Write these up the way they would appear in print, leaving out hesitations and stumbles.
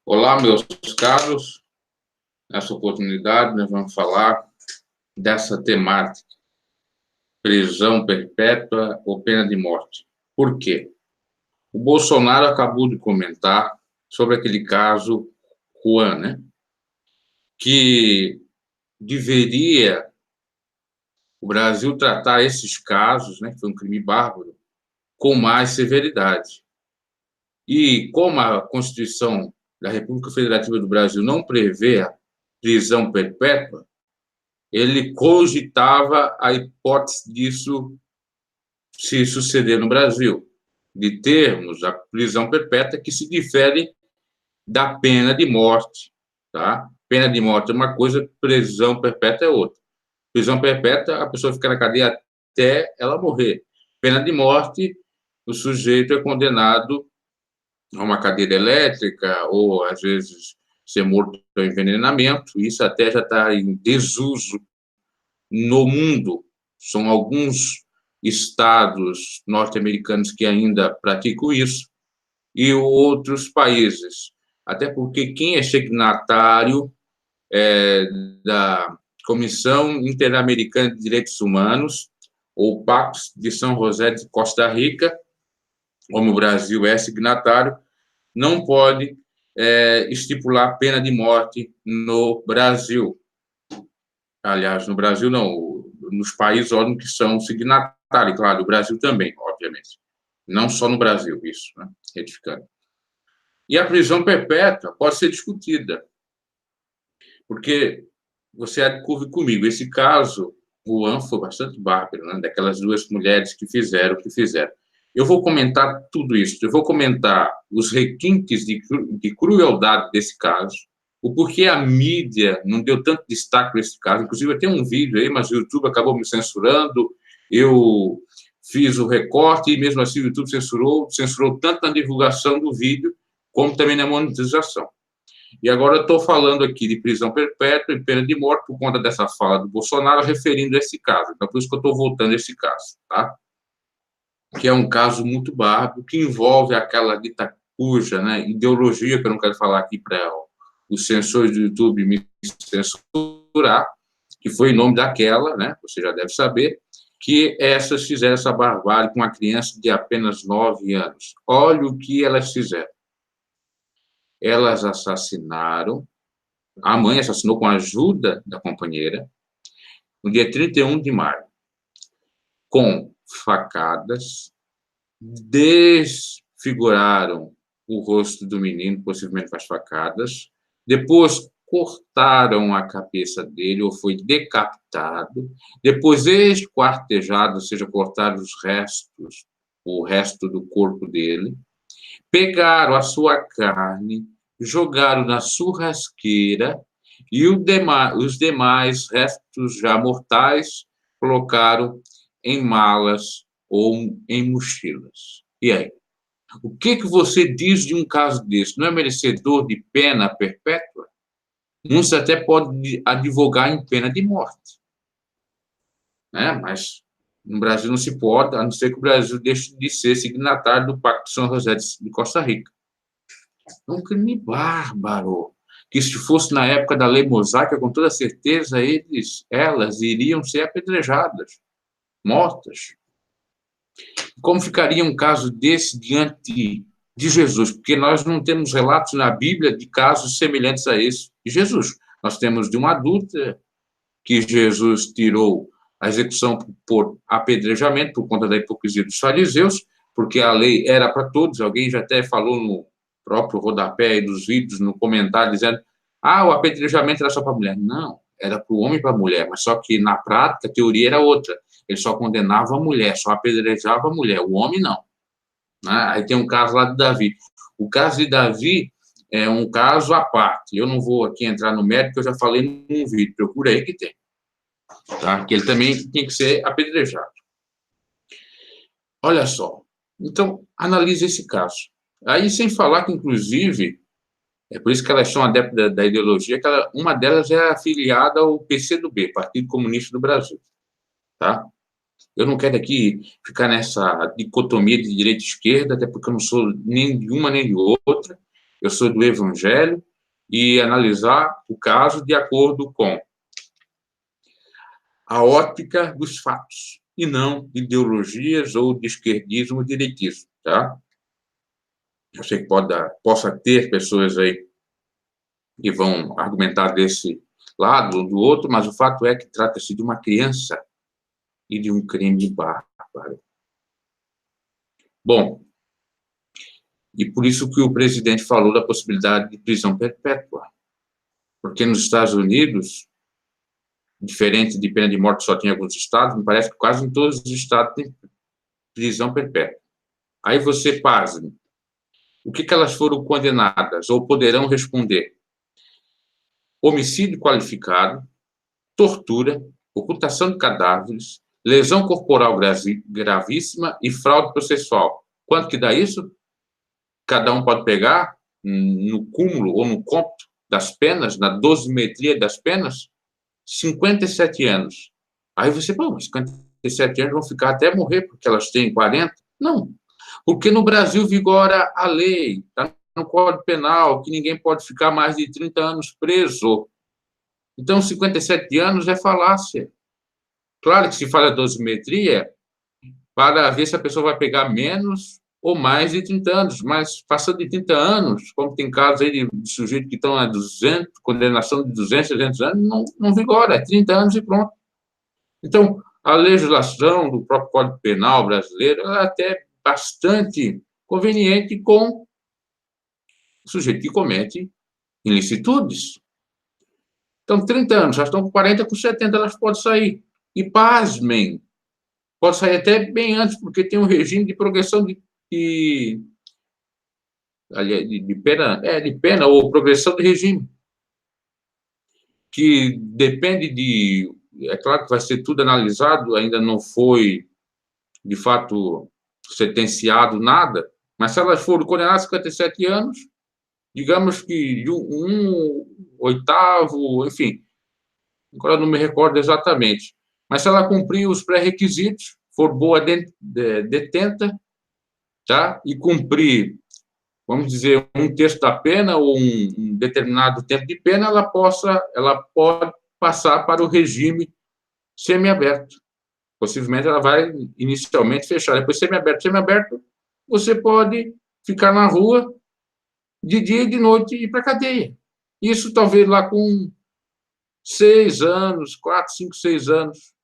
Olá, meus caros. Nessa oportunidade, nós vamos falar dessa temática, prisão perpétua ou pena de morte. Por quê? O Bolsonaro acabou de comentar sobre aquele caso Juan, né? Que deveria o Brasil tratar esses casos, né, que foi um crime bárbaro, com mais severidade. E como a Constituição da República Federativa do Brasil não prevê a prisão perpétua, ele cogitava a hipótese disso se suceder no Brasil, de termos a prisão perpétua que se difere da pena de morte, tá? Pena de morte é uma coisa, prisão perpétua é outra. Prisão perpétua, a pessoa fica na cadeia até ela morrer. Pena de morte, o sujeito é condenado a uma cadeira elétrica ou, às vezes, ser morto por envenenamento. Isso até já está em desuso no mundo. São alguns estados norte-americanos que ainda praticam isso e outros países. Até porque quem é signatário da Comissão Interamericana de Direitos Humanos, ou Pacto de São José de Costa Rica, como o Brasil é signatário, não pode estipular pena de morte no Brasil. Aliás, no Brasil não, nos países que são signatários, claro, o Brasil também, obviamente. Não só no Brasil, isso, né? Retificando. E a prisão perpétua pode ser discutida, porque você adcube comigo, esse caso, o Juan foi bastante bárbaro, né? Daquelas duas mulheres que fizeram o que fizeram. Eu vou comentar tudo isso, eu vou comentar os requintes de crueldade desse caso, o porquê a mídia não deu tanto destaque para esse caso. Inclusive, eu tenho um vídeo aí, mas o YouTube acabou me censurando, eu fiz o recorte e, mesmo assim, o YouTube censurou tanto na divulgação do vídeo, como também na monetização. E agora eu estou falando aqui de prisão perpétua e pena de morte por conta dessa fala do Bolsonaro referindo a esse caso. Então, por isso que eu estou voltando a esse caso, tá? Que é um caso muito bárbaro, que envolve aquela dita cuja, né, ideologia, que eu não quero falar aqui para os censores do YouTube me censurar, que foi em nome daquela, né, você já deve saber, que essas fizeram essa barbárie com uma criança de apenas 9 anos. Olha o que elas fizeram. Elas assassinaram, a mãe assassinou com a ajuda da companheira, no dia 31 de maio, com facadas, desfiguraram o rosto do menino, possivelmente com as facadas, depois cortaram a cabeça dele, ou foi decapitado, depois esquartejado, ou seja, cortaram os restos, o resto do corpo dele, pegaram a sua carne, jogaram na churrasqueira e os demais restos já mortais colocaram em malas ou em mochilas. E aí? O que você diz de um caso desse? Não é merecedor de pena perpétua? Uns até podem advogar em pena de morte, né? Mas no Brasil não se pode, a não ser que o Brasil deixe de ser signatário do Pacto de São José de Costa Rica. É um crime bárbaro, que se fosse na época da Lei Mosaica, com toda certeza elas iriam ser apedrejadas, mortas. Como ficaria um caso desse diante de Jesus? Porque nós não temos relatos na Bíblia de casos semelhantes a esse de Jesus. Nós temos de uma adulta que Jesus tirou a execução por apedrejamento por conta da hipocrisia dos fariseus, porque a lei era para todos. Alguém já até falou no próprio rodapé dos vídeos, no comentário, dizendo: o apedrejamento era só para a mulher. Não, era para o homem e para a mulher, mas só que na prática a teoria era outra. Ele só condenava a mulher, só apedrejava a mulher, o homem não. Aí tem um caso lá de Davi. O caso de Davi é um caso à parte. Eu não vou aqui entrar no mérito, eu já falei num vídeo, procura aí que tem. Tá? Que ele também tem que ser apedrejado. Olha só. Então, analise esse caso. Aí, sem falar que, inclusive, é por isso que elas são adeptas da ideologia, que uma delas é afiliada ao PCdoB, Partido Comunista do Brasil. Tá? Eu não quero aqui ficar nessa dicotomia de direita e esquerda, até porque eu não sou nem de uma nem de outra. eu sou do Evangelho, e analisar o caso de acordo com a ótica dos fatos, e não de ideologias ou de esquerdismo ou direitismo, tá? Eu sei que possa ter pessoas aí que vão argumentar desse lado ou do outro, mas o fato é que trata-se de uma criança e de um crime bárbaro. Bom, e por isso que o presidente falou da possibilidade de prisão perpétua, porque nos Estados Unidos, diferente de pena de morte só tem em alguns estados, me parece que quase em todos os estados tem prisão perpétua. Aí você, pasme, o que elas foram condenadas ou poderão responder? Homicídio qualificado, tortura, ocultação de cadáveres, lesão corporal gravíssima e fraude processual. Quanto que dá isso? Cada um pode pegar no cúmulo ou no cômputo das penas, na dosimetria das penas, 57 anos. Aí você, pô, 57 anos vão ficar até morrer porque elas têm 40? Não, porque no Brasil vigora a lei, está no Código Penal, que ninguém pode ficar mais de 30 anos preso. Então, 57 anos é falácia. Claro que se fala dosimetria para ver se a pessoa vai pegar menos ou mais de 30 anos, mas passando de 30 anos, como tem casos aí de sujeitos que estão a 200, condenação de 200, 300 anos, não vigora, é 30 anos e pronto. Então, a legislação do próprio Código Penal brasileiro é até bastante conveniente com o sujeito que comete ilicitudes. Então, 30 anos, já estão com 40, com 70 elas podem sair. E, pasmem, pode sair até bem antes, porque tem um regime de progressão de pena ou progressão de regime, que depende de... É claro que vai ser tudo analisado, ainda não foi, de fato, sentenciado nada, mas se elas forem condenadas a 57 anos, digamos que de um oitavo, enfim, agora não me recordo exatamente, mas se ela cumprir os pré-requisitos, for boa detenta, tá? E cumprir, vamos dizer, um terço da pena ou um determinado tempo de pena, ela pode passar para o regime semiaberto. Possivelmente ela vai inicialmente fechar, depois semiaberto. Semiaberto, você pode ficar na rua de dia e de noite e ir para a cadeia. Isso talvez lá com 6 anos, 4, 5, 6 anos.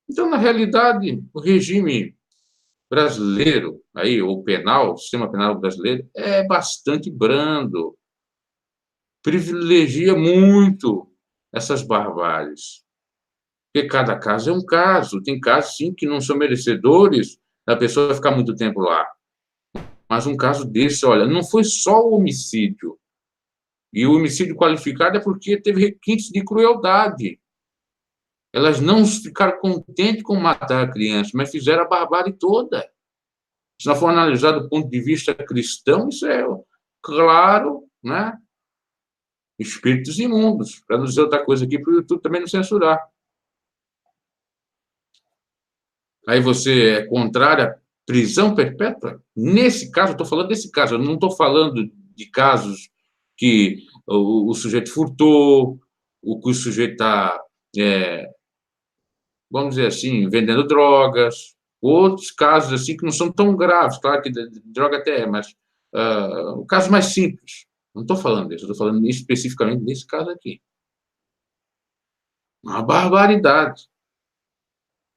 Então, na realidade, o regime brasileiro, aí, ou penal, o sistema penal brasileiro, é bastante brando, privilegia muito essas barbáries. Porque cada caso é um caso. Tem casos, sim, que não são merecedores da pessoa ficar muito tempo lá. Mas um caso desse, olha, não foi só o homicídio. E o homicídio qualificado é porque teve requintes de crueldade. Elas não ficaram contentes com matar a criança, mas fizeram a barbárie toda. Se não for analisado do ponto de vista cristão, isso é claro, né? Espíritos imundos, para não dizer outra coisa aqui, para o YouTube também não censurar. Aí você é contrário à prisão perpétua? Nesse caso, eu estou falando desse caso, eu não estou falando de casos que o sujeito furtou, que o sujeito está, vamos dizer assim, vendendo drogas, outros casos assim que não são tão graves, claro que droga até é, mas o caso mais simples. Não estou falando disso, estou falando especificamente desse caso aqui. Uma barbaridade.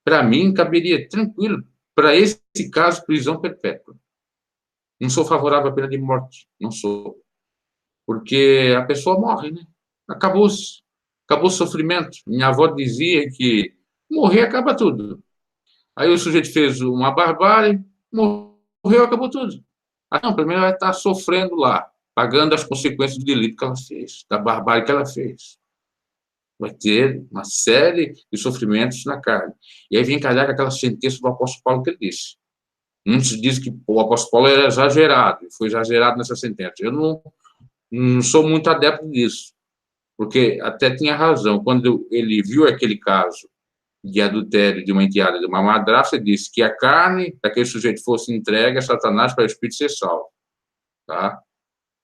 Para mim, caberia tranquilo, para esse caso, prisão perpétua. Não sou favorável à pena de morte, não sou. Porque a pessoa morre, né? Acabou-se. Acabou o sofrimento. Minha avó dizia que morrer acaba tudo. Aí o sujeito fez uma barbárie, morreu, acabou tudo. Ah, não, primeiro ela vai estar sofrendo lá, pagando as consequências do delito que ela fez, da barbárie que ela fez. Vai ter uma série de sofrimentos na carne. E aí vem calhar com aquela sentença do apóstolo Paulo que ele disse. Muitos dizem que o apóstolo Paulo era exagerado, foi exagerado nessa sentença. Eu não sou muito adepto disso, porque até tinha razão. Quando ele viu aquele caso de adultério de uma enteada de uma madrasta, disse que a carne daquele sujeito fosse entregue a Satanás para o espírito ser salvo. tá?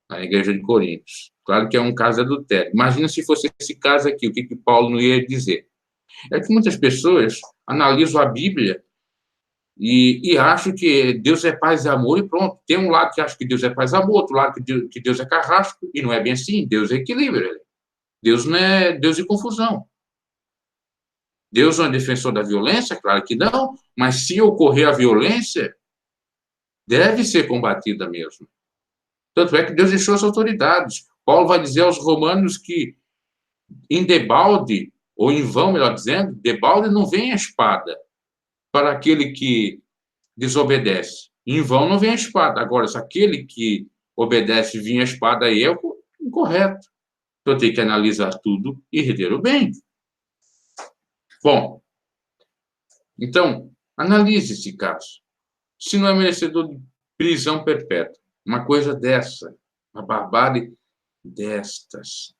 Na igreja de Coríntios. Claro que é um caso de adultério. Imagina se fosse esse caso aqui, o que Paulo não ia dizer? É que muitas pessoas analisam a Bíblia e acham que Deus é paz e amor e pronto. Tem um lado que acha que Deus é paz e amor, outro lado que Deus é carrasco, e não é bem assim. Deus é equilíbrio. Deus não é Deus de confusão. Deus não é defensor da violência? Claro que não, mas se ocorrer a violência, deve ser combatida mesmo. Tanto é que Deus deixou as autoridades. Paulo vai dizer aos romanos que, em debalde, ou em vão, melhor dizendo, debalde não vem a espada para aquele que desobedece. Em vão não vem a espada. Agora, se aquele que obedece vinha a espada, aí é o incorreto. Então, tem que analisar tudo e reter o bem. Bom, então, analise esse caso. Se não é merecedor de prisão perpétua, uma coisa dessa, uma barbárie destas.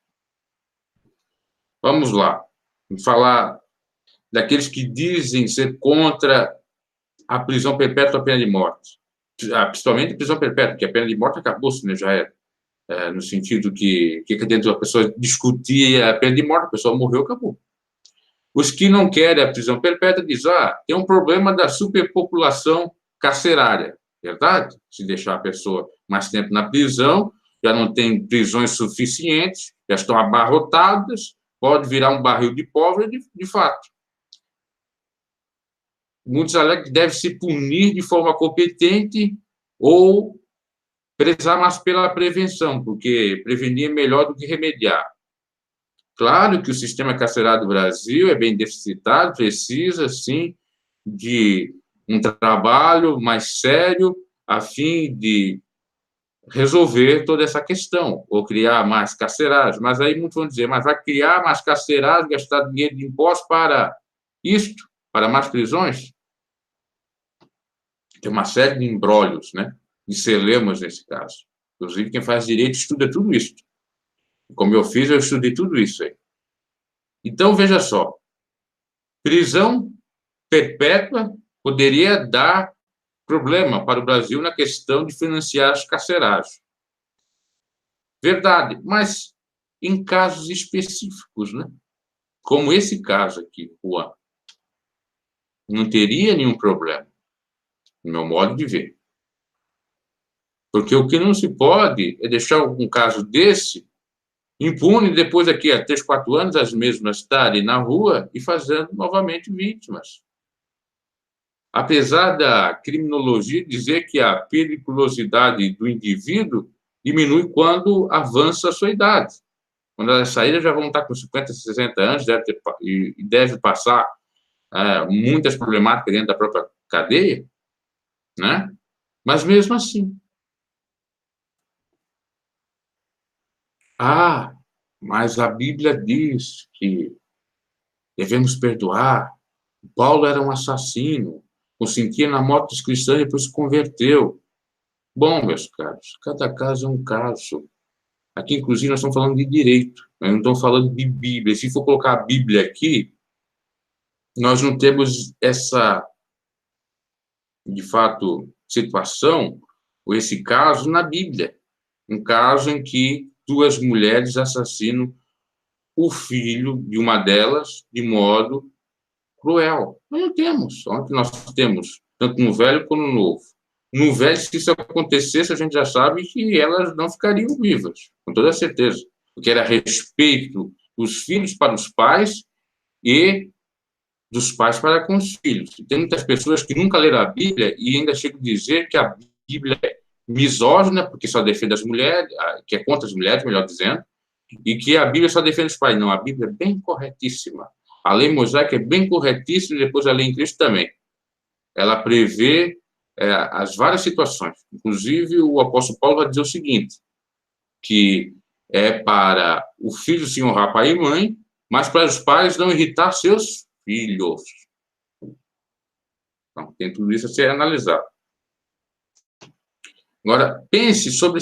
Vamos lá, vamos falar daqueles que dizem ser contra a prisão perpétua, a pena de morte. Principalmente a prisão perpétua, porque a pena de morte acabou-se, né, já era. No sentido que dentro da pessoa discutia a pena de morte, a pessoa morreu, acabou. Os que não querem a prisão perpétua dizem, tem um problema da superpopulação carcerária, verdade? Se deixar a pessoa mais tempo na prisão, já não tem prisões suficientes, já estão abarrotadas, pode virar um barril de pólvora, de fato. Muitos alegam que deve se punir de forma competente ou prezar mais pela prevenção, porque prevenir é melhor do que remediar. Claro que o sistema carcerário do Brasil é bem deficitário, precisa, sim, de um trabalho mais sério a fim de resolver toda essa questão, ou criar mais carcerários. Mas aí muitos vão dizer, mas vai criar mais carcerários, gastar dinheiro de impostos para isto, para mais prisões? Tem uma série de imbróglios, né? De celemas nesse caso. Inclusive, quem faz direito estuda tudo isso. Como eu fiz, eu estudei tudo isso aí. Então, veja só, prisão perpétua poderia dar problema para o Brasil na questão de financiar os carcerários. Verdade, mas em casos específicos, né? Como esse caso aqui, Juan, não teria nenhum problema, no meu modo de ver. Porque o que não se pode é deixar um caso desse impune, depois daqui a 3, 4 anos, as mesmas estarem na rua e fazendo novamente vítimas. Apesar da criminologia dizer que a periculosidade do indivíduo diminui quando avança a sua idade. Quando elas saírem, já vão estar com 50, 60 anos, deve passar muitas problemáticas dentro da própria cadeia, né? Mas mesmo assim. Mas a Bíblia diz que devemos perdoar. Paulo era um assassino, consentia na morte dos cristãos e depois se converteu. Bom, meus caros, cada caso é um caso. Aqui, inclusive, nós estamos falando de direito, nós não estamos falando de Bíblia. Se for colocar a Bíblia aqui, nós não temos essa, de fato, situação, ou esse caso na Bíblia. Um caso em que 2 mulheres assassinam o filho de uma delas de modo cruel. Nós não temos. Onde nós temos, tanto no velho como no novo. No velho, se isso acontecesse, a gente já sabe que elas não ficariam vivas, com toda certeza. Porque era respeito dos filhos para os pais e dos pais para com os filhos. Tem muitas pessoas que nunca leram a Bíblia e ainda chegam a dizer que a Bíblia é misógina, porque só defende as mulheres, que é contra as mulheres, melhor dizendo, e que a Bíblia só defende os pais. Não, a Bíblia é bem corretíssima. A lei mosaica é bem corretíssima e depois a lei em Cristo também. Ela prevê as várias situações. Inclusive, o apóstolo Paulo vai dizer o seguinte, que é para o filho se honrar pai e mãe, mas para os pais não irritar seus filhos. Então, tem tudo isso a ser analisado. Agora, pense sobre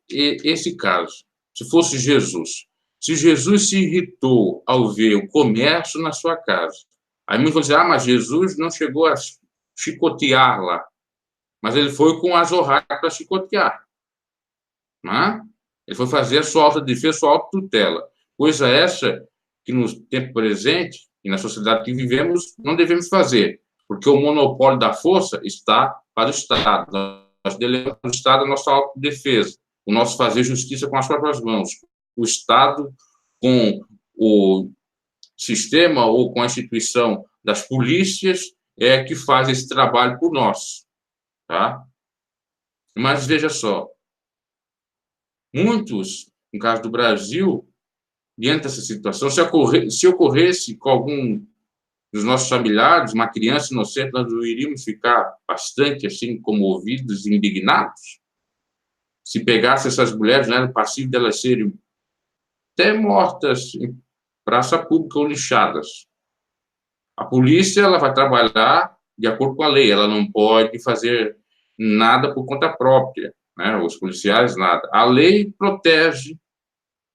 esse caso. Se fosse Jesus. Se Jesus se irritou ao ver o comércio na sua casa, aí muitos vão dizer, mas Jesus não chegou a chicotear lá. Mas ele foi com azorraia para chicotear. né? Ele foi fazer a sua autodefesa, sua autotutela. Coisa essa que, no tempo presente, e na sociedade que vivemos, não devemos fazer, porque o monopólio da força está para o Estado. Nós delegamos para o Estado a nossa autodefesa, o nosso fazer justiça com as próprias mãos. O Estado, com o sistema ou com a instituição das polícias, é que faz esse trabalho por nós. Tá? Mas veja só, muitos, no caso do Brasil, diante dessa situação, se ocorresse com algum dos nossos familiares, uma criança inocente, nós não iríamos ficar bastante assim comovidos e indignados? Se pegasse essas mulheres, não era passivo delas serem até mortas em praça pública ou lixadas. A polícia ela vai trabalhar de acordo com a lei, ela não pode fazer nada por conta própria, né? Os policiais, nada. A lei protege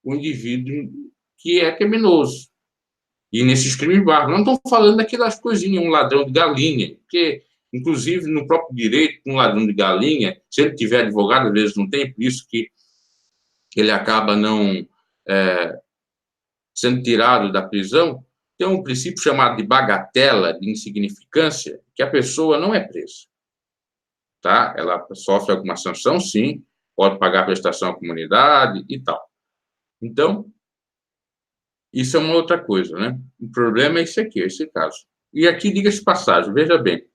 o indivíduo que é criminoso. E nesses crimes bárbaros, não estou falando daquelas coisinhas, um ladrão de galinha, porque, inclusive, no próprio direito, um ladrão de galinha, se ele tiver advogado, às vezes não tem, por isso que ele acaba não sendo tirado da prisão, tem um princípio chamado de bagatela, de insignificância, que a pessoa não é presa. Tá? Ela sofre alguma sanção, sim, pode pagar prestação à comunidade e tal. Então, isso é uma outra coisa, né? O problema é esse aqui, é esse caso. E aqui, diga-se passagem, veja bem,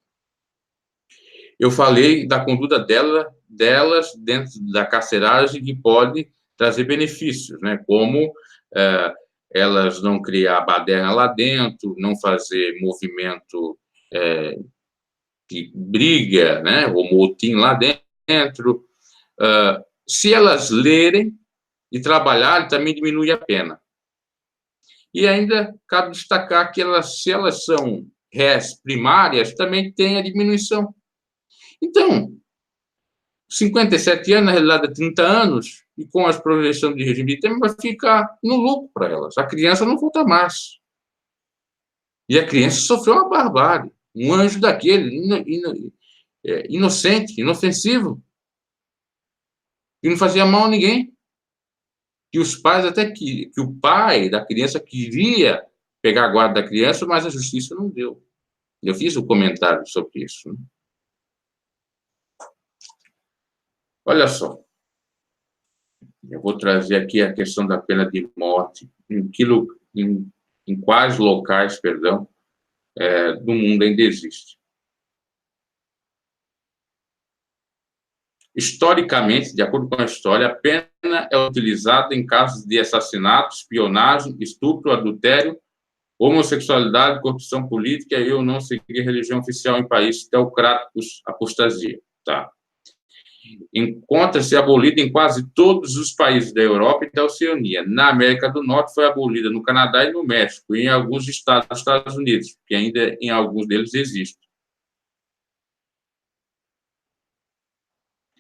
eu falei da conduta delas dentro da carceragem que pode trazer benefícios, né? Como elas não criar baderna lá dentro, não fazer movimento de briga, né? Ou motim lá dentro. Se elas lerem e trabalharem, também diminui a pena. E ainda cabe destacar que se elas são réis primárias, também tem a diminuição. Então, 57 anos, na realidade, é 30 anos, e com as progressões de regime de tempo, vai ficar no lucro para elas. A criança não volta mais. E a criança sofreu uma barbárie. Um anjo daquele, inocente, inofensivo, que não fazia mal a ninguém. Que os pais, até que o pai da criança queria pegar a guarda da criança, mas a justiça não deu. Eu fiz um comentário sobre isso. Né? Olha só, eu vou trazer aqui a questão da pena de morte, em quais locais, perdão, do mundo ainda existe. Historicamente, de acordo com a história, a pena é utilizada em casos de assassinato, espionagem, estupro, adultério, homossexualidade, corrupção política e ou não seguir religião oficial em países teocráticos, apostasia. Tá? Encontra-se abolida em quase todos os países da Europa e da Oceania. Na América do Norte foi abolida no Canadá e no México, e em alguns estados dos Estados Unidos, que ainda em alguns deles existe.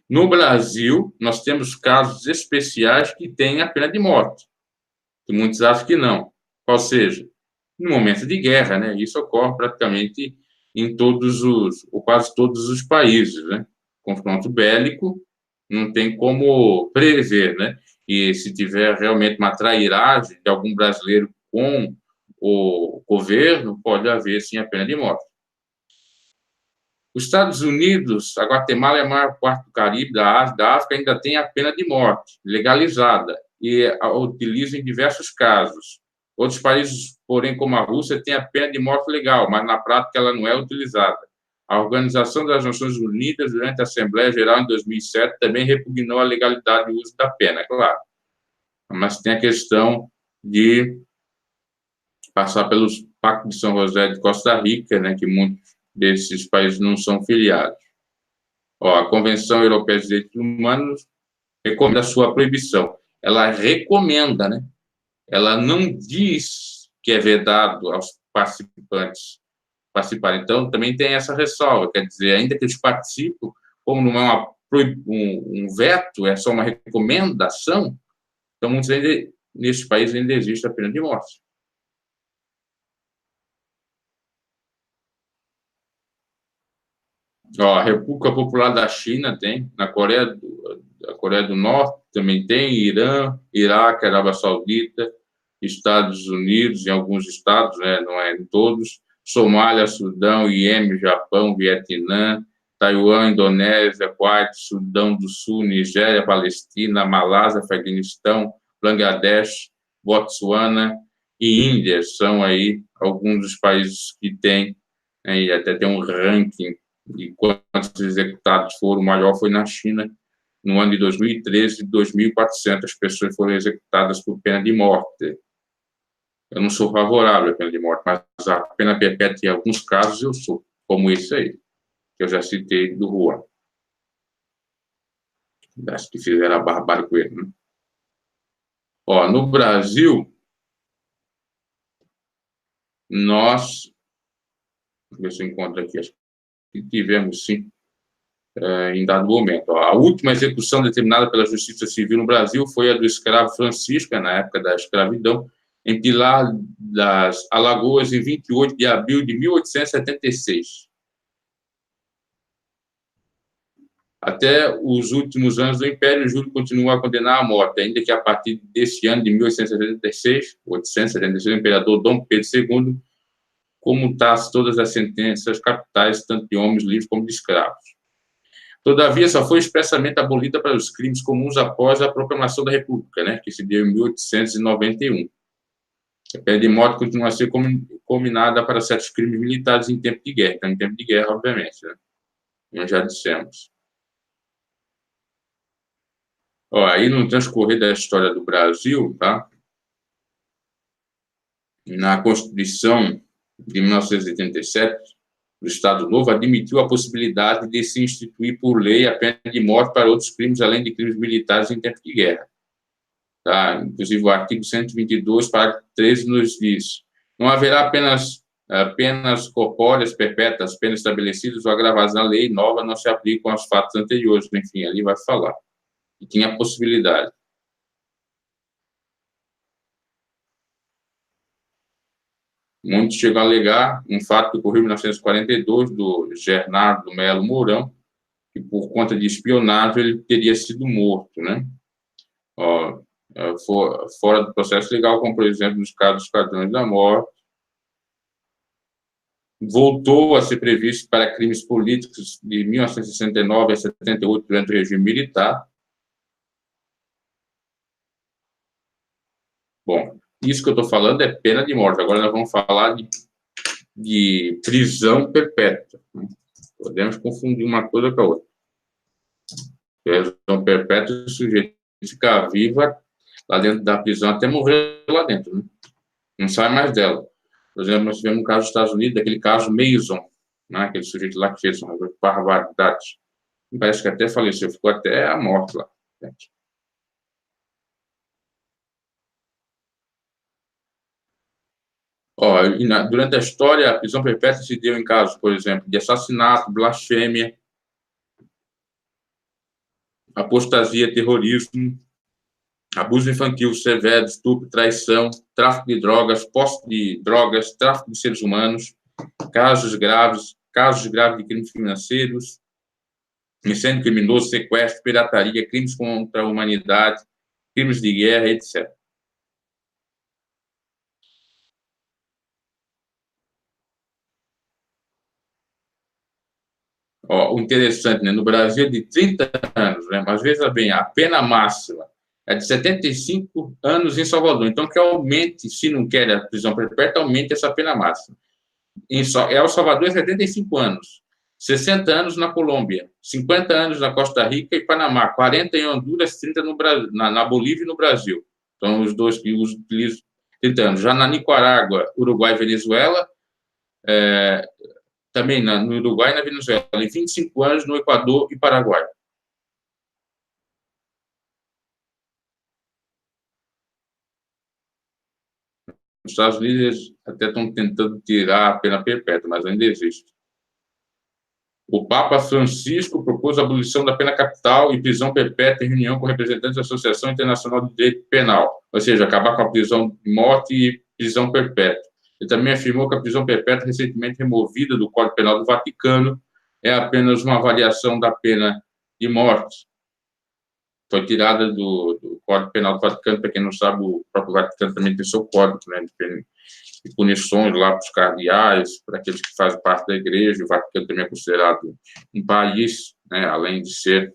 No Brasil, nós temos casos especiais que têm a pena de morte, que muitos acham que não. Ou seja, no momento de guerra, né? Isso ocorre praticamente em todos ou quase todos os países, né? Confronto bélico não tem como prever, né? E se tiver realmente uma trairagem de algum brasileiro com o governo, pode haver, sim, a pena de morte. Os Estados Unidos, a Guatemala é a maior parte do Caribe, da Ásia, da África, ainda tem a pena de morte legalizada e a utiliza em diversos casos. Outros países, porém, como a Rússia, têm a pena de morte legal, mas na prática ela não é utilizada. A Organização das Nações Unidas, durante a Assembleia Geral em 2007, também repugnou a legalidade do uso da pena, é claro. Mas tem a questão de passar pelos Pactos de São José de Costa Rica, né, que muitos desses países não são filiados. A Convenção Europeia de Direitos Humanos recomenda a sua proibição. Ela recomenda, né? Ela não diz que é vedado aos participantes participarem. Então, também tem essa ressalva, quer dizer, ainda que eles participem, como não é um veto, é só uma recomendação, então, muitos ainda, nesses países ainda existe a pena de morte. A República Popular da China tem, a Coreia do Norte também tem, Irã, Iraque, Arábia Saudita, Estados Unidos, em alguns estados, né, não é em todos, Somália, Sudão, Iêmen, Japão, Vietnã, Taiwan, Indonésia, Kuwait, Sudão do Sul, Nigéria, Palestina, Malásia, Afeganistão, Bangladesh, Botsuana e Índia são aí alguns dos países que têm, né, e até tem um ranking de quantos executados foram. O maior foi na China, no ano de 2013, 2.400 pessoas foram executadas por pena de morte. Eu não sou favorável à pena de morte, mas a pena perpétua, em alguns casos, eu sou, como esse aí, que eu já citei do Juan. Das que fizeram a barbárie com ele, né? Ó, no Brasil, nós, deixa eu ver se eu encontro aqui, acho que tivemos, sim, em dado momento. Ó, a última execução determinada pela Justiça Civil no Brasil foi a do escravo Francisco, na época da escravidão, em Pilar das Alagoas, em 28 de abril de 1876. Até os últimos anos do Império, o júri continuou a condenar à morte, ainda que a partir desse ano de 1876, o imperador Dom Pedro II comutasse todas as sentenças capitais, tanto de homens livres como de escravos. Todavia, só foi expressamente abolida para os crimes comuns após a proclamação da República, né, que se deu em 1891. A pena de morte continua a ser combinada para certos crimes militares em tempo de guerra. Então, em tempo de guerra, obviamente, né? Nós já dissemos. Ó, aí, no transcorrer da história do Brasil, tá? Na Constituição de 1987, o Estado Novo admitiu a possibilidade de se instituir por lei a pena de morte para outros crimes, além de crimes militares em tempo de guerra. Tá? Inclusive, o artigo 122, parágrafo 13, nos diz: não haverá penas corpóreas perpétuas, penas estabelecidas ou agravadas na lei nova não se aplicam aos fatos anteriores. Enfim, ali vai falar. E tinha a possibilidade. Muitos chegam a alegar um fato que ocorreu em 1942, do Gernardo Melo Mourão, que por conta de espionagem ele teria sido morto, né? Ó, fora do processo legal, como, por exemplo, nos casos dos Esquadrões da Morte. Voltou a ser previsto para crimes políticos de 1969 a 78, durante o regime militar. Bom, isso que eu estou falando é pena de morte. Agora nós vamos falar de prisão perpétua. Podemos confundir uma coisa com a outra. Prisão perpétua, o sujeito fica vivo lá dentro da prisão até morrer lá dentro, né? Não sai mais dela. Por exemplo, nós tivemos um caso nos Estados Unidos, daquele caso Mason, né? Aquele sujeito lá que fez uma barbaridade. Parece que até faleceu, ficou até a morte lá. Gente. Ó, durante a história, a prisão perpétua se deu em casos, por exemplo, de assassinato, blasfêmia, apostasia, terrorismo, abuso infantil severo, estupro, traição, tráfico de drogas, posse de drogas, tráfico de seres humanos, casos graves de crimes financeiros, incêndio criminoso, sequestro, pirataria, crimes contra a humanidade, crimes de guerra, etc. Ó, o interessante, né? No Brasil é de 30 anos, né? Mas veja bem, a pena máxima é de 75 anos em Salvador. Então, que aumente, se não quer a prisão perpétua, aumente essa pena máxima. Em El Salvador é 75 anos, 60 anos na Colômbia, 50 anos na Costa Rica e Panamá, 40 em Honduras, 30 no Brasil, na Bolívia e no Brasil. Então, os dois que utilizam 30 anos. Já na Nicarágua, Uruguai e Venezuela, também no Uruguai e na Venezuela, e 25 anos no Equador e Paraguai. Os Estados Unidos até estão tentando tirar a pena perpétua, mas ainda existe. O Papa Francisco propôs a abolição da pena capital e prisão perpétua em reunião com representantes da Associação Internacional de Direito Penal, ou seja, acabar com a prisão de morte e prisão perpétua. Ele também afirmou que a prisão perpétua, recentemente removida do Código Penal do Vaticano, é apenas uma variação da pena de morte. foi tirada do Código Penal do Vaticano. Para quem não sabe, o próprio Vaticano também tem seu código, né, de punições lá para os cardeais, para aqueles que fazem parte da igreja. O Vaticano também é considerado um país, né, além de ser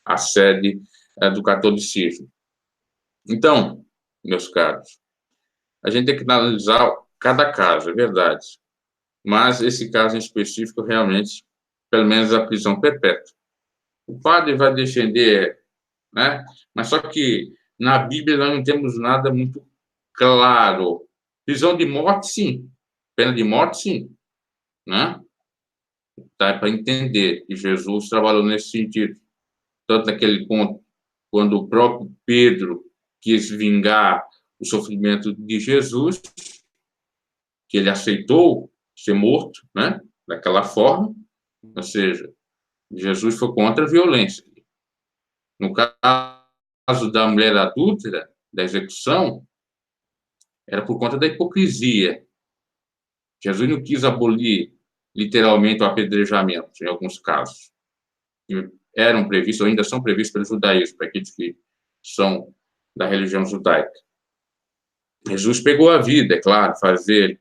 a sede do catolicismo. Então, meus caros, a gente tem que analisar cada caso, é verdade. Mas esse caso em específico, realmente, pelo menos a prisão perpétua. O padre vai defender, né? Mas só que na Bíblia nós não temos nada muito claro. Prisão de morte, sim. Pena de morte, sim. Né? Tá para entender que Jesus trabalhou nesse sentido. Tanto naquele ponto, quando o próprio Pedro quis vingar o sofrimento de Jesus, que ele aceitou ser morto, né? Daquela forma, ou seja, Jesus foi contra a violência. No caso da mulher adúltera, da execução, era por conta da hipocrisia. Jesus não quis abolir literalmente o apedrejamento, em alguns casos. Eram previstos, ou ainda são previstos pelo judaísmo, para aqueles que são da religião judaica. Jesus pegou a vida, é claro, fazer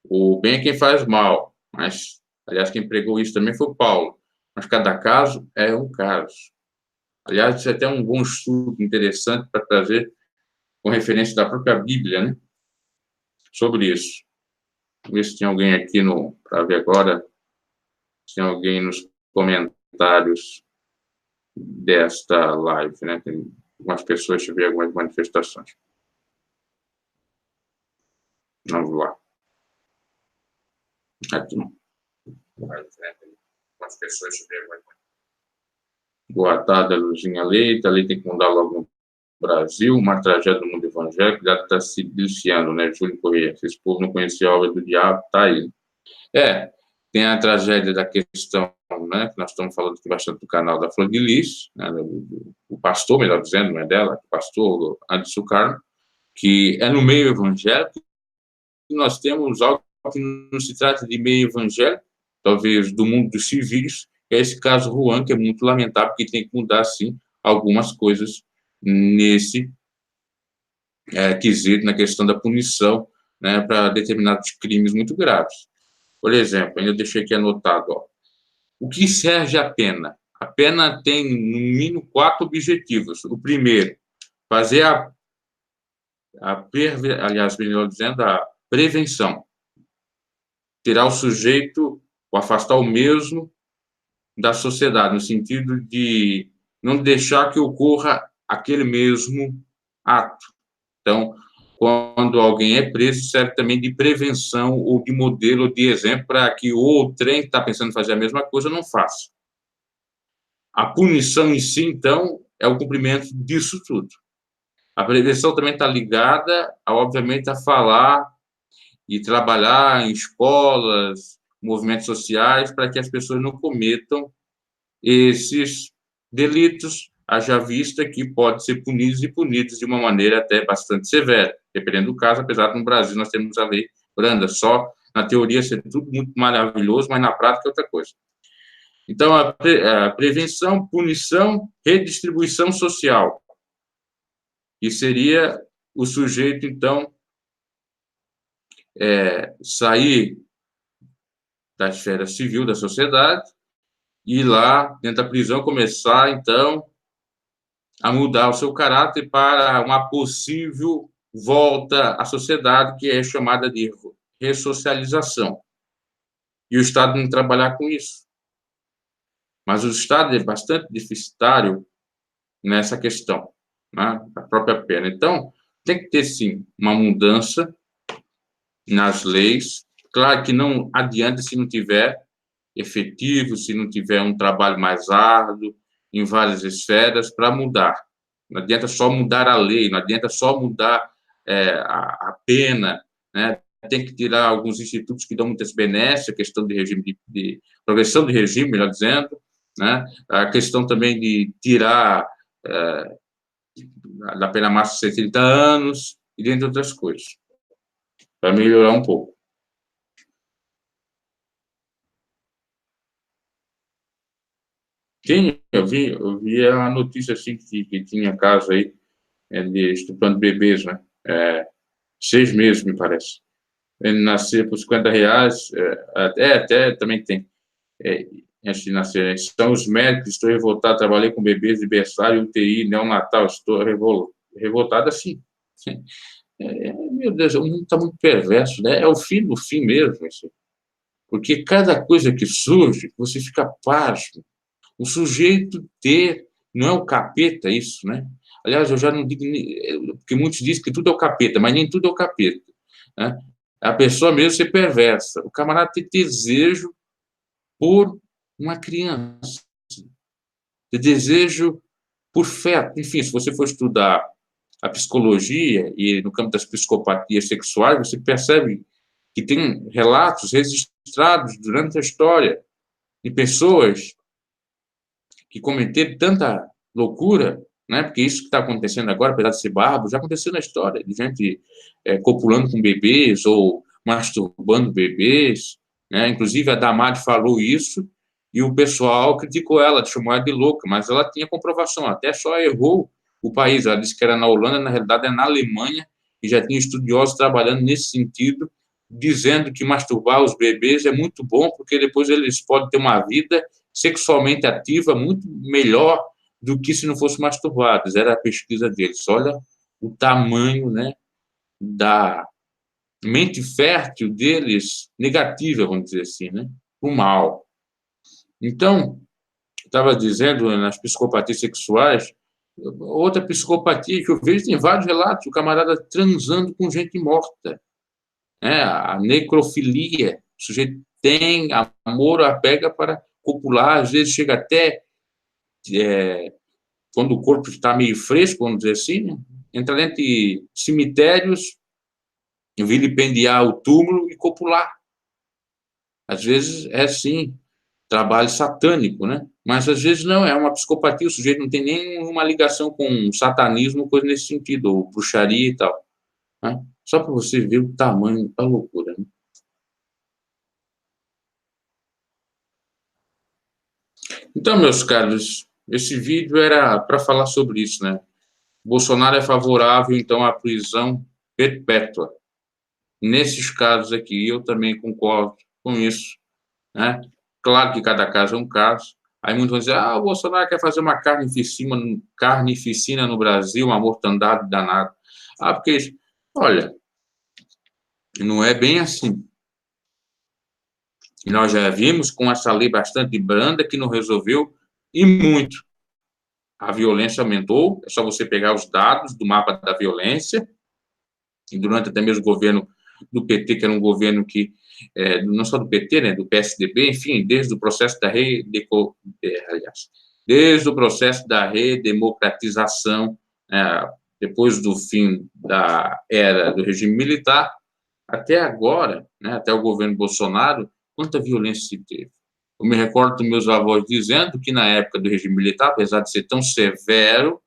o bem é quem faz mal, mas, aliás, quem pregou isso também foi Paulo. Mas cada caso é um caso. Aliás, isso é até um bom estudo interessante para trazer com referência da própria Bíblia, né? Sobre isso. Vamos ver se tem alguém aqui para ver agora, se tem alguém nos comentários desta live, né? Tem algumas pessoas, deixa eu ver algumas manifestações. Vamos lá. Aqui não. Algumas pessoas, deixa eu ver algumas. Boa tarde, Luzinha Leite. A lei tem que mudar logo no Brasil, uma tragédia do mundo evangélico, já está se deliciando, né? Júlio Corrêa. Esse povo não conhecia a obra do diabo, tá aí. Tem a tragédia da questão, né, que nós estamos falando aqui bastante do canal da Flor de Lis, né, o pastor, melhor dizendo, não é dela, o pastor Anderson Carmo, que é no meio evangélico, e nós temos algo que não se trata de meio evangélico, talvez do mundo dos civis, que é esse caso Juan, que é muito lamentável, que tem que mudar, sim, algumas coisas nesse quesito, na questão da punição, né, para determinados crimes muito graves. Por exemplo, ainda deixei aqui anotado, ó, o que serve a pena? A pena tem, no mínimo, 4 objetivos. O primeiro, fazer aliás, melhor dizendo, a prevenção. Tirar o sujeito, ou afastar o mesmo da sociedade, no sentido de não deixar que ocorra aquele mesmo ato. Então, quando alguém é preso, serve também de prevenção ou de modelo, ou de exemplo, para que o outrem que está pensando em fazer a mesma coisa não faça. A punição em si, então, é o cumprimento disso tudo. A prevenção também está ligada, obviamente, a falar e trabalhar em escolas, movimentos sociais, para que as pessoas não cometam esses delitos, haja vista que podem ser punidos de uma maneira até bastante severa, dependendo do caso, apesar que no Brasil nós temos a lei branda, só na teoria ser tudo muito maravilhoso, mas na prática é outra coisa. Então, a prevenção, punição, redistribuição social, que seria o sujeito, então, sair da esfera civil da sociedade e ir lá, dentro da prisão, começar, então, a mudar o seu caráter para uma possível volta à sociedade, que é chamada de ressocialização. E o Estado tem que trabalhar com isso. Mas o Estado é bastante deficitário nessa questão, né? A própria pena. Então, tem que ter, sim, uma mudança nas leis. Claro que não adianta se não tiver efetivo, se não tiver um trabalho mais árduo em várias esferas para mudar. Não adianta só mudar a lei, não adianta só mudar a pena, né? Tem que tirar alguns institutos que dão muitas benesses, a questão de regime de progressão de regime, melhor dizendo, né? A questão também de tirar da pena máxima de 70 anos, e dentre outras coisas, para melhorar um pouco. Sim, eu vi a notícia assim que tinha caso aí de estuprando bebês, né? 6 meses, me parece. Ele nascer por R$ 50, até também tem. É, antes de nascer, são os médicos, estou revoltado, trabalhei com bebês de berçário, UTI, neonatal, estou revoltado assim. Meu Deus, o mundo está muito perverso, né? É o fim do fim mesmo, isso. Porque cada coisa que surge, você fica pasmo. O sujeito ter, não é o capeta isso, né? Aliás, eu já não digo, porque muitos dizem que tudo é o capeta, mas nem tudo é o capeta, né? A pessoa mesmo ser perversa. O camarada ter desejo por uma criança, ter desejo por feto. Enfim, se você for estudar a psicologia e no campo das psicopatias sexuais, você percebe que tem relatos registrados durante a história de pessoas que cometeram tanta loucura, né? Porque isso que está acontecendo agora, apesar de ser barbo, já aconteceu na história, de gente copulando com bebês ou masturbando bebês, né? Inclusive a Damadi falou isso e o pessoal criticou ela, chamou ela de louca, mas ela tinha comprovação, até só errou o país. Ela disse que era na Holanda, na realidade é na Alemanha, e já tinha estudiosos trabalhando nesse sentido, dizendo que masturbar os bebês é muito bom, porque depois eles podem ter uma vida sexualmente ativa muito melhor do que se não fossem masturbados. Era a pesquisa deles. Olha o tamanho, né, da mente fértil deles negativa, vamos dizer assim, né, o mal. Então, estava dizendo nas psicopatias sexuais, outra psicopatia que eu vejo tem vários relatos, o camarada transando com gente morta, né, a necrofilia, o sujeito tem amor, apega para copular, às vezes chega até quando o corpo está meio fresco, vamos dizer assim, né? Entrar dentro de cemitérios, vilipendiar o túmulo e copular. Às vezes é sim, trabalho satânico, né? Mas às vezes não, é uma psicopatia, o sujeito não tem nenhuma ligação com satanismo, coisa nesse sentido, ou bruxaria e tal. Né? Só para você ver o tamanho da loucura. Né? Então, meus caros, esse vídeo era para falar sobre isso, né? Bolsonaro é favorável, então, à prisão perpétua. Nesses casos aqui, eu também concordo com isso, né? Claro que cada caso é um caso. Aí muitos vão dizer, o Bolsonaro quer fazer uma carnificina no Brasil, uma mortandade danada. Porque, olha, não é bem assim. E nós já vimos com essa lei bastante branda que não resolveu e muito. A violência aumentou, é só você pegar os dados do mapa da violência, e durante até mesmo o governo do PT, que era um governo que, não só do PT, né, do PSDB, enfim, desde o processo da desde o processo da redemocratização, depois do fim da era do regime militar, até agora, né, até o governo Bolsonaro, quanta violência se teve. Eu me recordo dos meus avós dizendo que na época do regime militar, apesar de ser tão severo,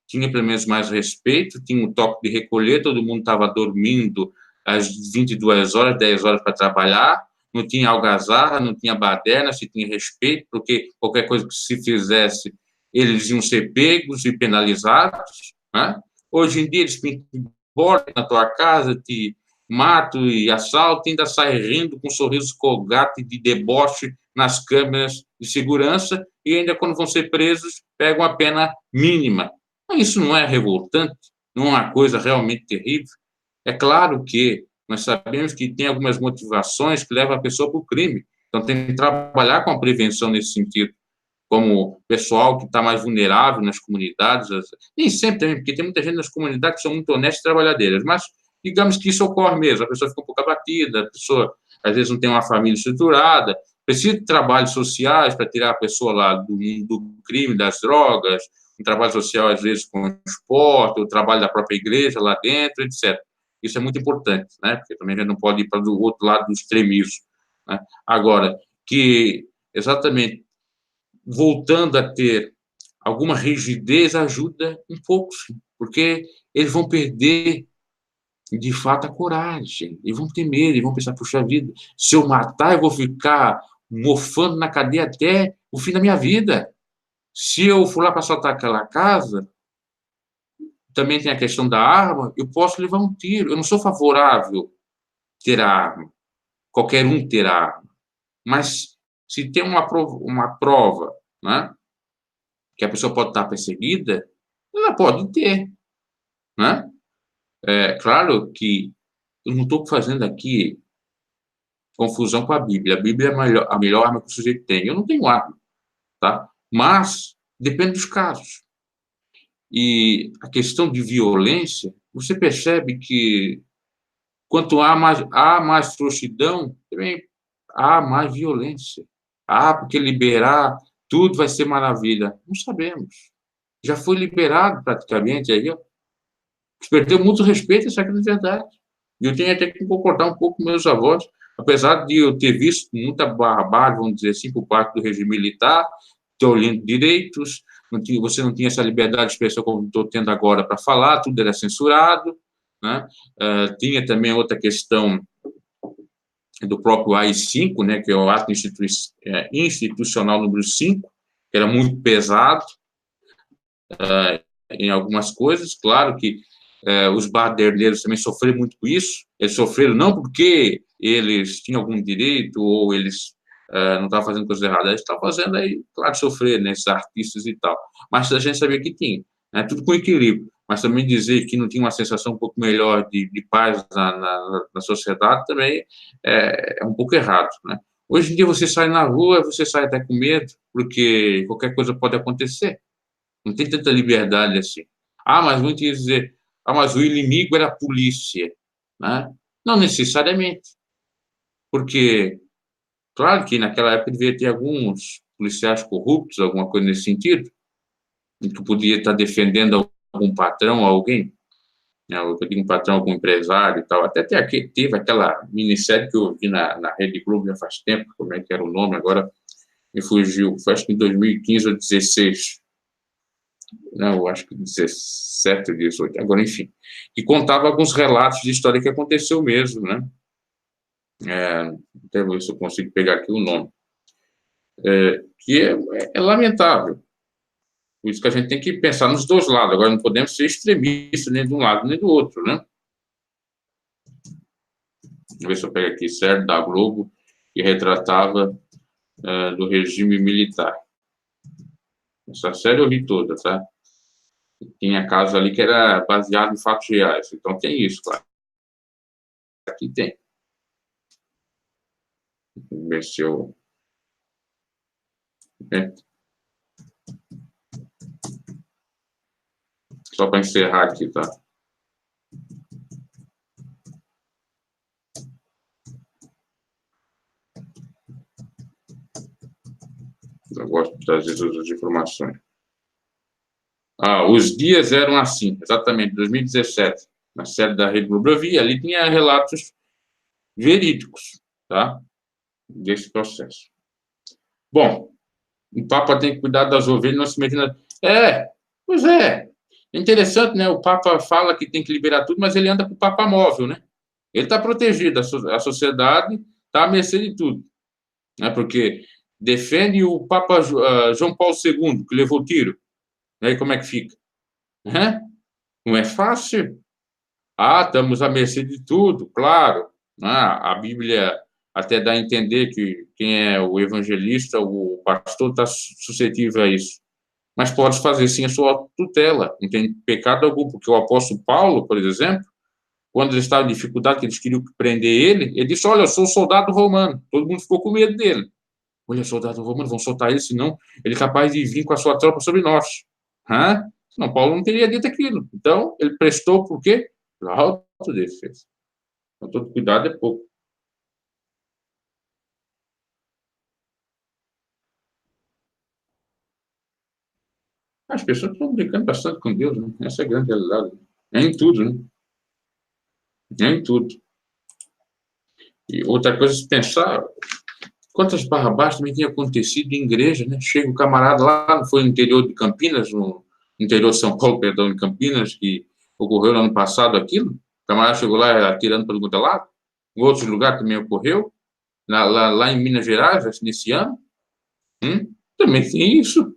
tinha pelo menos mais respeito, tinha um toque de recolher, todo mundo estava dormindo às 22 horas, 10 horas para trabalhar, não tinha algazarra, não tinha baderna, se tinha respeito, porque qualquer coisa que se fizesse, eles iam ser pegos e penalizados. Né? Hoje em dia, eles pintam borda na tua casa, te matam e assaltam, ainda sai rindo com um sorriso colgate de deboche nas câmeras de segurança, e ainda quando vão ser presos, pegam a pena mínima. Isso não é revoltante? Não é uma coisa realmente terrível? É claro que nós sabemos que tem algumas motivações que levam a pessoa para o crime. Então, tem que trabalhar com a prevenção nesse sentido, como pessoal que está mais vulnerável nas comunidades. Nem sempre também, porque tem muita gente nas comunidades que são muito honestas e trabalhadeiras, mas digamos que isso ocorre mesmo. A pessoa fica um pouco abatida, a pessoa às vezes não tem uma família estruturada, precisa de trabalhos sociais para tirar a pessoa lá do mundo do crime, das drogas, um trabalho social, às vezes, com o esporte, o trabalho da própria igreja lá dentro, etc. Isso é muito importante, né? Porque também a gente não pode ir para o outro lado do extremismo. Né? Agora, que exatamente voltando a ter alguma rigidez ajuda um pouco, sim, porque eles vão perder, de fato, a coragem, e vão ter medo, e vão pensar, puxa vida, se eu matar, eu vou ficar mofando na cadeia até o fim da minha vida. Se eu for lá para assaltar aquela casa, também tem a questão da arma, eu posso levar um tiro. Eu não sou favorável a ter a arma, qualquer um ter a arma. Mas se tem uma prova, né, que a pessoa pode estar perseguida, ela pode ter, né? É claro que eu não estou fazendo aqui confusão com a Bíblia. A Bíblia é a melhor arma que o sujeito tem. Eu não tenho arma, tá? Mas depende dos casos. E a questão de violência, você percebe que quanto há mais frouxidão, também há mais violência. Ah, porque liberar tudo vai ser maravilha. Não sabemos. Já foi liberado praticamente aí, ó. Perdeu muito respeito, isso aqui não é verdade. E eu tenho até que concordar um pouco com meus avós, apesar de eu ter visto muita barbárie, vamos dizer assim, por parte do regime militar, tolhendo direitos, você não tinha essa liberdade de expressão como estou tendo agora para falar, tudo era censurado, né? Tinha também outra questão do próprio AI-5, né, que é o ato institucional número 5, que era muito pesado em algumas coisas. Claro que os baderneiros também sofreram muito com isso. Eles sofreram não porque eles tinham algum direito ou eles não estavam fazendo coisas erradas, eles estavam fazendo aí, claro, sofrer, né, esses artistas e tal. Mas a gente sabia que tinha, né, tudo com equilíbrio. Mas também dizer que não tinha uma sensação um pouco melhor de paz na sociedade também é um pouco errado, né? Hoje em dia você sai na rua, você sai até com medo, porque qualquer coisa pode acontecer. Não tem tanta liberdade assim. Ah, mas muitos dizer, ah, mas o inimigo era a polícia, né? Não necessariamente, porque, claro que naquela época devia ter alguns policiais corruptos, alguma coisa nesse sentido, que podia estar defendendo algum patrão, alguém, né? Eu digo um patrão, algum empresário e tal. Até teve aquela minissérie que eu vi na Rede Globo já faz tempo, como é que era o nome agora, me fugiu, foi acho que em 2015 ou 2016, não, eu acho que 17 ou 18, agora enfim, que contava alguns relatos de história que aconteceu mesmo, né? Até ver se eu consigo pegar aqui o nome. Que é lamentável. Por isso que a gente tem que pensar nos dois lados. Agora, não podemos ser extremistas nem de um lado nem do outro, né? Vou ver se eu pego aqui, série da Globo, que retratava do regime militar. Essa série eu vi toda, tá? Tinha casos ali que era baseado em fatos reais. Então, tem isso, claro. Aqui tem. Vamos ver se eu... Só para encerrar aqui, tá? Eu gosto de trazer as informações. Os dias eram assim, exatamente, 2017, na série da Rede Globo. Eu vi, ali tinha relatos verídicos, tá? Desse processo. Bom, o Papa tem que cuidar das ovelhas, não se mete na... Pois é. É interessante, né? O Papa fala que tem que liberar tudo, mas ele anda com o Papa móvel, né? Ele está protegido, a sociedade está à mercê de tudo, né? Porque defende o Papa João Paulo II, que levou tiro. Aí como é que fica? Não é fácil? Estamos à mercê de tudo, claro. A Bíblia até dá a entender que quem é o evangelista, o pastor, está suscetível a isso. Mas pode fazer sim a sua tutela, não tem pecado algum, porque o apóstolo Paulo, por exemplo, quando ele estava em dificuldade, que eles queriam prender ele disse: olha, eu sou soldado romano. Todo mundo ficou com medo dele. Olha, soldado romano, vão soltar ele, senão ele é capaz de vir com a sua tropa sobre nós. Não, Paulo não teria dito aquilo. Então, ele prestou por quê? Pela autodefesa. Então, todo cuidado é pouco. As pessoas estão brincando bastante com Deus, né? Essa é a grande realidade. É em tudo, né? É em tudo. E outra coisa, se pensar, quantas barrabaixas também tinha acontecido em igreja, né? Chega o camarada lá, não foi no interior de Campinas, no interior de São Paulo, perdão, em Campinas, que ocorreu no ano passado aquilo. O camarada chegou lá atirando pelo outro lado. Em outros lugares também ocorreu. Lá em Minas Gerais, nesse ano. Também tem isso.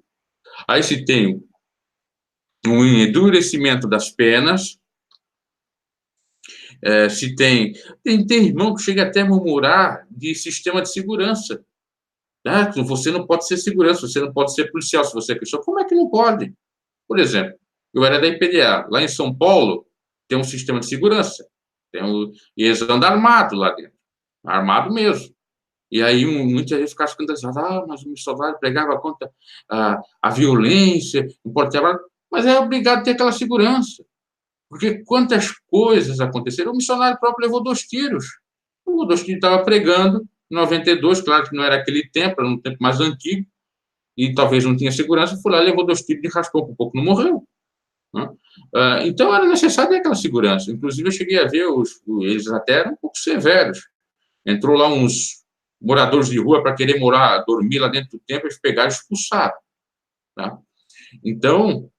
Aí se tem um endurecimento das penas, se tem irmão que chega até a murmurar de sistema de segurança. Ah, você não pode ser segurança, você não pode ser policial se você é cristão. Como é que não pode? Por exemplo, eu era da IPDA. Lá em São Paulo, tem um sistema de segurança. E eles andam armados lá dentro. Armado mesmo. E aí, muitas vezes, ficavam escandalizados. Mas o missionário pregava contra a violência, importava. Mas é obrigado a ter aquela segurança. Porque quantas coisas aconteceram. O missionário próprio levou 2 tiros. O 2 tiros estava pregando, em 92, claro que não era aquele tempo, era um tempo mais antigo, e talvez não tinha segurança, foi lá, levou 2 tiros de raspão, por pouco não morreu. Né? Então, era necessário aquela segurança. Inclusive, eu cheguei a ver, eles até eram um pouco severos. Entrou lá uns moradores de rua para querer dormir lá dentro do templo, eles pegaram e expulsaram. Tá? Então,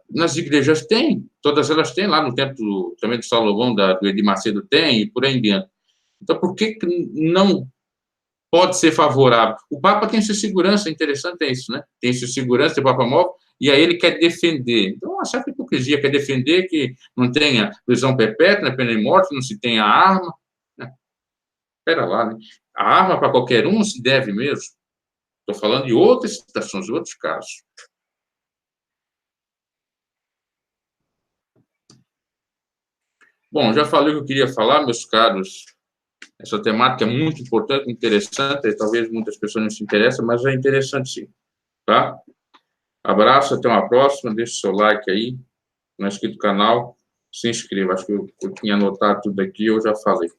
nas igrejas tem, todas elas têm, lá no templo também de Salomão, do Edir Macedo tem, e por aí em diante. Então, por que não pode ser favorável? O Papa tem sua segurança, interessante é isso, né? Tem sua segurança, tem o Papa móvel, e aí ele quer defender. Então, uma certa hipocrisia, quer defender que não tenha prisão perpétua, pena de morte, não se tenha arma. Né? Espera lá, né? A arma para qualquer um se deve mesmo. Estou falando de outras situações, de outros casos. Bom, já falei o que eu queria falar, meus caros. Essa temática é muito importante, interessante, talvez muitas pessoas não se interessem, mas é interessante sim, tá? Abraço, até uma próxima, deixe o seu like aí, não é inscrito no canal, se inscreva, acho que eu tinha anotado tudo aqui, eu já falei.